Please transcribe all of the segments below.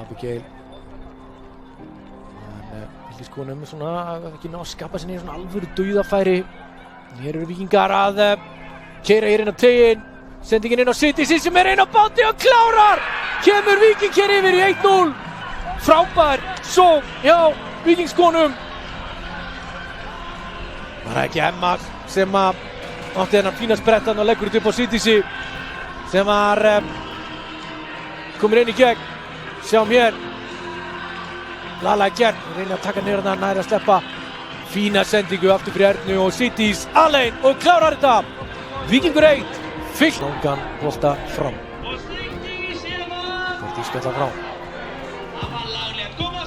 Abigail. En Víkingaskonum svona ekki ná að skapa sér svona alvöru dauðafæri. Hér eru Víkingar að keyra hér inn á teiginn. Sendingin inn á City sem inn á báti og klárar. Kemur Víking hér yfir í 1-0. Frábær sókn hjá Víkingaskonum. Það ekki Emma sem átti þennan fína sprettan og leggur þetta upp á City sem var komur inn í gegn. Sjáum hér Lala í gegn, reynir að taka niður hana, nær að sleppa. Fína sendingu aftur fyrir Ernu og City's alein og klárar þetta. Víkingur 1, fyllt langan bolta fram. Bolti skalla frá.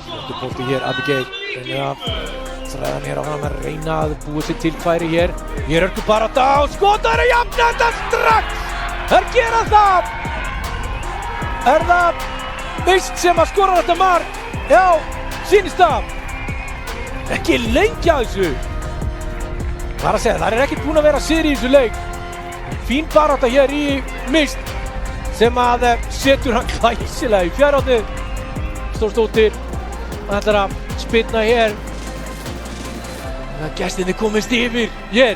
Flottur bolti hér, Abigail reynir að þræða hann hér á hana, reyna að búa sér til færi hér. Hér er barátta og skotar að jafna þetta strax. Þær gera það. Er það Mist sem að skora þetta mark? Já, sýnist það. Ekki lengi að þessu. Það að segja, það er ekkert búin að vera sigri í þessu leik. Fín barátta hér í Mist sem að setur hann glæsilega í fjárhóttið. Stórstóttir ætlar að spilna hér. Gestinni komist yfir hér.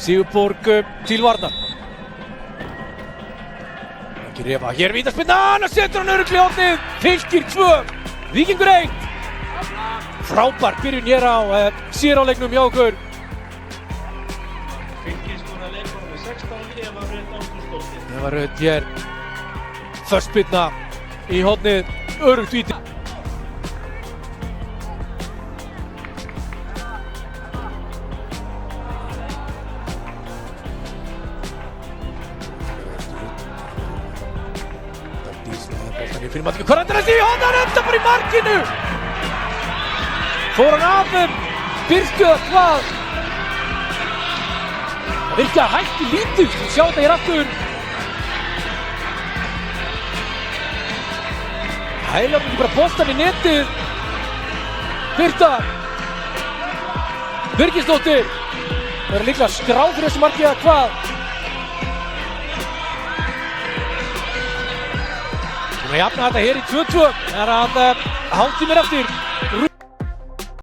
Sigurborg til varnar. Ekki refa, hér vítaspilna, hann setur hann örugglega í hornið. Fylkir 2, Víkingur 1. Frábær byrjun hér á síðuráleiknum hjá okkur. Fylkir skoraði leikmann með 16, Eva Rut Ásgrímsdóttir. Eva Rut hér. Föst spilna í hornið, öruggt víti. Fyrir maður ekki hvað er þessi í hóðan enda bara í markinu. Fór hann af Birtu eða hvað? Það virka hætti lítið, sjá þetta hér aftur. Hælar ekki bara boltan í netið. Birta. Birgisdóttir. Það er líklega skráð fyrir þessu marki eða hvað? Að jafna þetta hér í 2-2, það er að hálftíminn eftir.